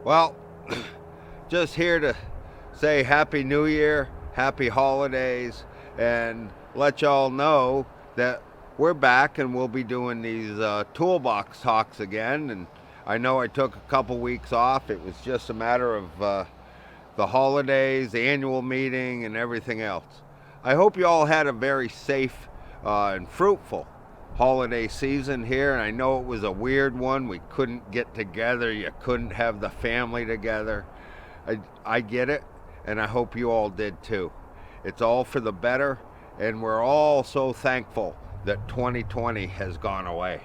Well, just here to say Happy New Year, Happy Holidays, and let y'all know that we're back and we'll be doing these Toolbox talks again. And I know I took a couple weeks off. It was just a matter of the holidays, the annual meeting, and everything else. I hope you all had a very safe and fruitful holiday season here, and I know it was a weird one. We couldn't get together. You couldn't have the family together. I get it, and I hope you all did too. It's all for the better, and we're all so thankful that 2020 has gone away.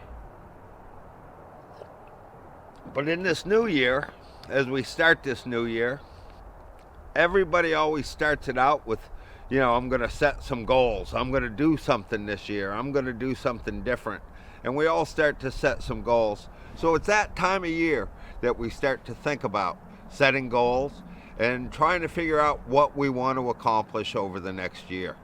But in this new year, as we start this new year, everybody always starts it out with, I'm going to set some goals. I'm going to do something this year. I'm going to do something different. And we all start to set some goals. So it's that time of year that we start to think about setting goals and trying to figure out what we want to accomplish over the next year.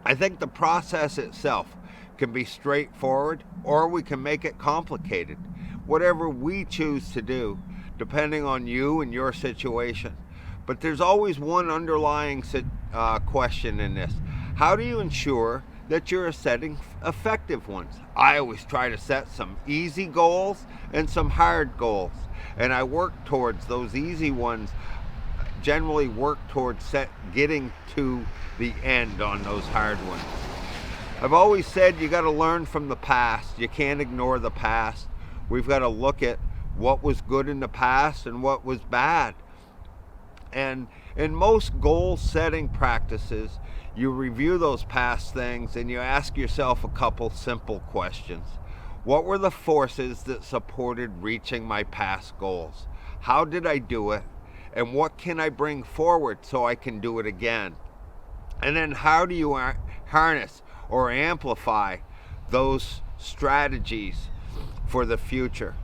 I think the process itself can be straightforward, or we can make it complicated. Whatever we choose to do, depending on you and your situation. But there's always one underlying question in this. How do you ensure that you're setting effective ones? I always try to set some easy goals and some hard goals. And I work towards those easy ones, generally work towards getting to the end on those hard ones. I've always said you got to learn from the past. You can't ignore the past. We've got to look at what was good in the past and what was bad. And in most goal setting practices, you review those past things and you ask yourself a couple simple questions. What were the forces that supported reaching my past goals? How did I do it? And what can I bring forward so I can do it again? And then how do you harness or amplify those strategies for the future?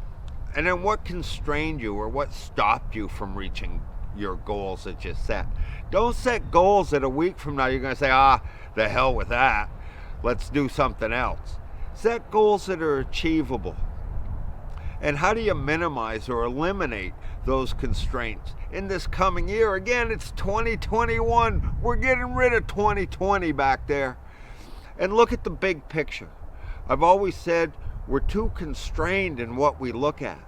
And then what constrained you or what stopped you from reaching your goals that you set? Don't set goals that a week from now you're going to say, the hell with that. Let's do something else. Set goals that are achievable. And how do you minimize or eliminate those constraints in this coming year? Again, it's 2021. We're getting rid of 2020 back there. And look at the big picture. I've always said we're too constrained in what we look at.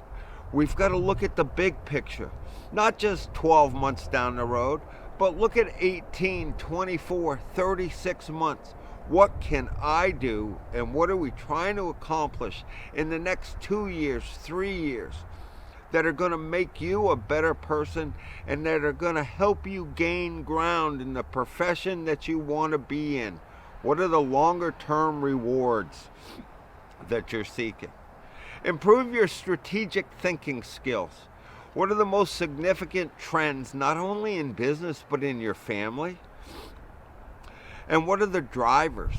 We've got to look at the big picture. Not just 12 months down the road, but look at 18, 24, 36 months. What can I do and what are we trying to accomplish in the next 2 years, 3 years that are going to make you a better person and that are going to help you gain ground in the profession that you want to be in? What are the longer term rewards that you're seeking? Improve your strategic thinking skills. What are the most significant trends, not only in business, but in your family? And what are the drivers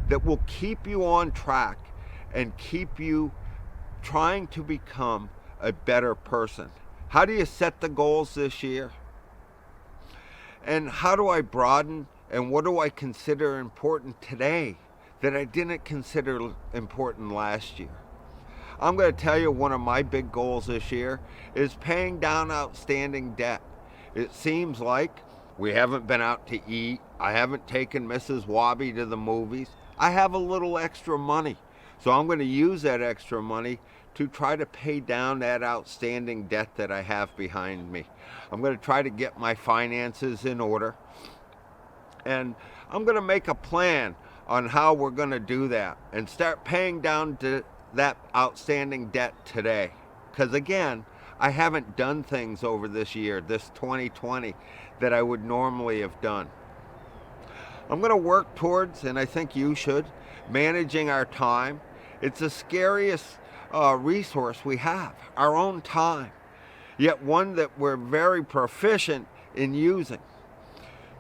that will keep you on track and keep you trying to become a better person? How do you set the goals this year? And how do I broaden and what do I consider important today that I didn't consider important last year? I'm going to tell you one of my big goals this year is paying down outstanding debt. It seems like we haven't been out to eat. I haven't taken Mrs. Wobby to the movies. I have a little extra money. So I'm going to use that extra money to try to pay down that outstanding debt that I have behind me. I'm going to try to get my finances in order. And I'm going to make a plan on how we're going to do that and start paying down that outstanding debt today. Because again, I haven't done things over this year, this 2020, that I would normally have done. I'm going to work towards, and I think you should, managing our time. It's the scariest resource we have, our own time, yet one that we're very proficient in using.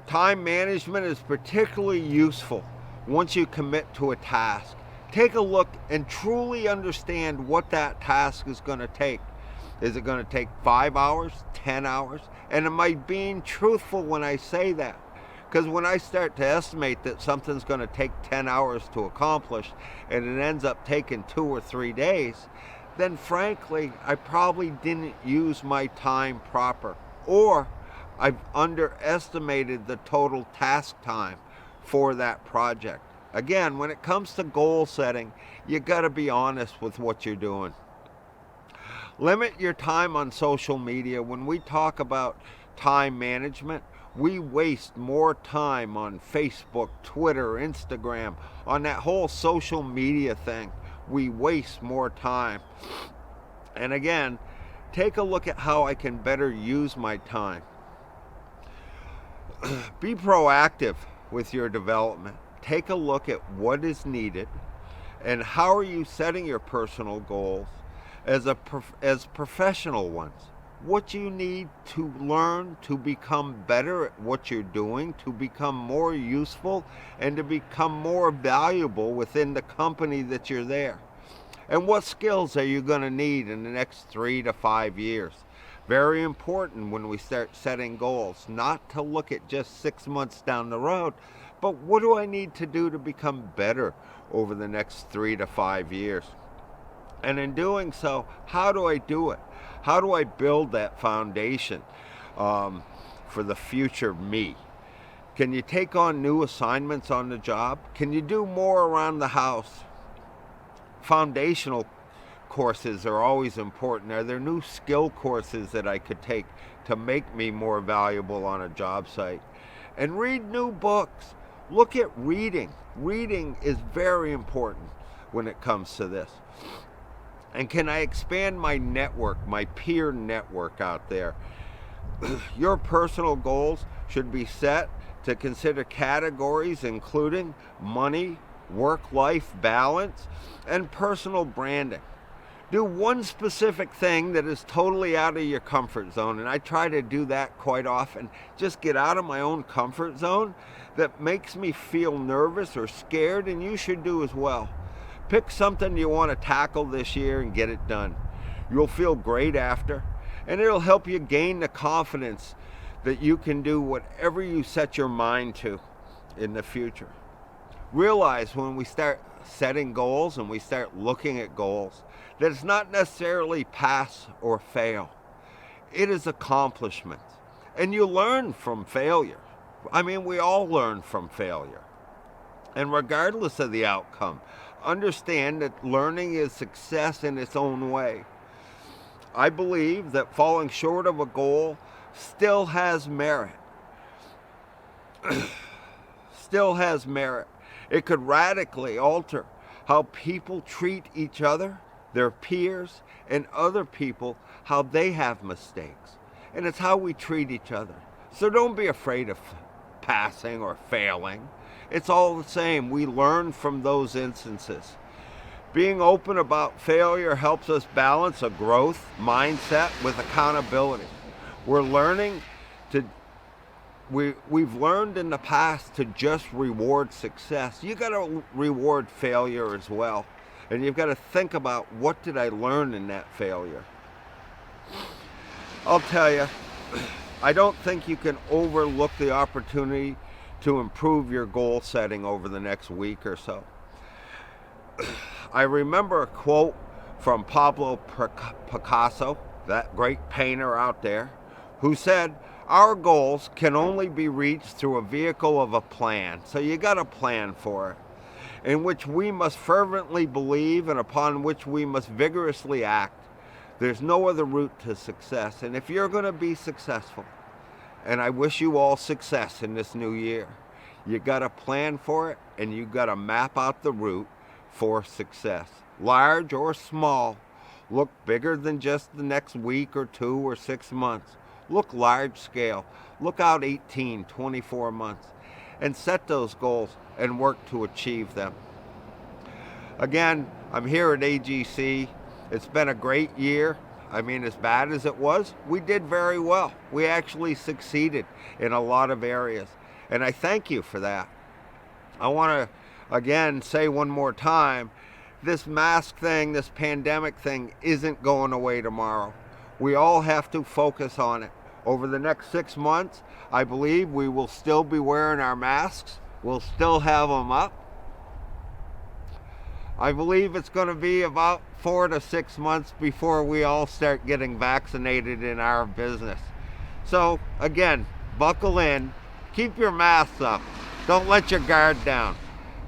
Time management is particularly useful once you commit to a task. Take a look and truly understand what that task is going to take. Is it going to take 5 hours, 10 hours? And am I being truthful when I say that? Because when I start to estimate that something's going to take 10 hours to accomplish and it ends up taking 2 or 3 days, then frankly, I probably didn't use my time proper, or I've underestimated the total task time for that project. Again, when it comes to goal setting, you got to be honest with what you're doing. Limit your time on social media. When we talk about time management, we waste more time on Facebook, Twitter, Instagram, on that whole social media thing. We waste more time. And again, take a look at how I can better use my time. Be proactive with your development. Take a look at what is needed and how are you setting your personal goals as professional ones. What you need to learn to become better at what you're doing, to become more useful, and to become more valuable within the company that you're there. And what skills are you going to need in the next 3 to 5 years? Very important when we start setting goals, not to look at just 6 months down the road, but what do I need to do to become better over the next 3 to 5 years? And in doing so, how do I do it? How do I build that foundation for the future me? Can you take on new assignments on the job? Can you do more around the house? Foundational courses are always important. Are there new skill courses that I could take to make me more valuable on a job site? And read new books. Look at reading. Reading is very important when it comes to this. And can I expand my network, my peer network out there? Your personal goals should be set to consider categories including money, work-life balance, and personal branding. Do one specific thing that is totally out of your comfort zone, and I try to do that quite often. Just get out of my own comfort zone that makes me feel nervous or scared, and you should do as well. Pick something you want to tackle this year and get it done. You'll feel great after, and it'll help you gain the confidence that you can do whatever you set your mind to in the future. Realize when we start setting goals and we start looking at goals that it's not necessarily pass or fail. It is accomplishment. And you learn from failure. I mean, we all learn from failure. And regardless of the outcome, understand that learning is success in its own way. I believe that falling short of a goal still has merit. Still has merit. It could radically alter how people treat each other, their peers, and other people, how they have mistakes. And it's how we treat each other. So don't be afraid of passing or failing. It's all the same. We learn from those instances. Being open about failure helps us balance a growth mindset with accountability. We're learning to We've learned in the past to just reward success. You got to reward failure as well. And you've got to think about, what did I learn in that failure? I'll tell you, I don't think you can overlook the opportunity to improve your goal setting over the next week or so. I remember a quote from Pablo Picasso, that great painter out there, who said, "Our goals can only be reached through a vehicle of a plan." So you got a plan for it, in which we must fervently believe and upon which we must vigorously act. There's no other route to success. And if you're going to be successful, and I wish you all success in this new year, you got to plan for it, and you got to map out the route for success. Large or small, look bigger than just the next week or 2 or 6 months. Look large scale. Look out 18, 24 months and set those goals and work to achieve them. Again, I'm here at AGC. It's been a great year. I mean, as bad as it was, we did very well. We actually succeeded in a lot of areas, and I thank you for that. I want to, again, say one more time, this mask thing, this pandemic thing isn't going away tomorrow. We all have to focus on it. Over the next 6 months, I believe we will still be wearing our masks. We'll still have them up. I believe it's going to be about 4 to 6 months before we all start getting vaccinated in our business. So again, buckle in, keep your masks up, don't let your guard down.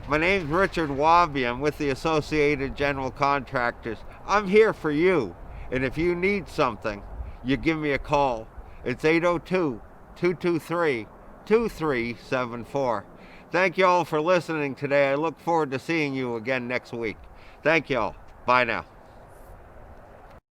My name's Richard Wobby. I'm with the Associated General Contractors. I'm here for you, and if you need something, you give me a call. It's 802-223-2374. Thank you all for listening today. I look forward to seeing you again next week. Thank you all. Bye now.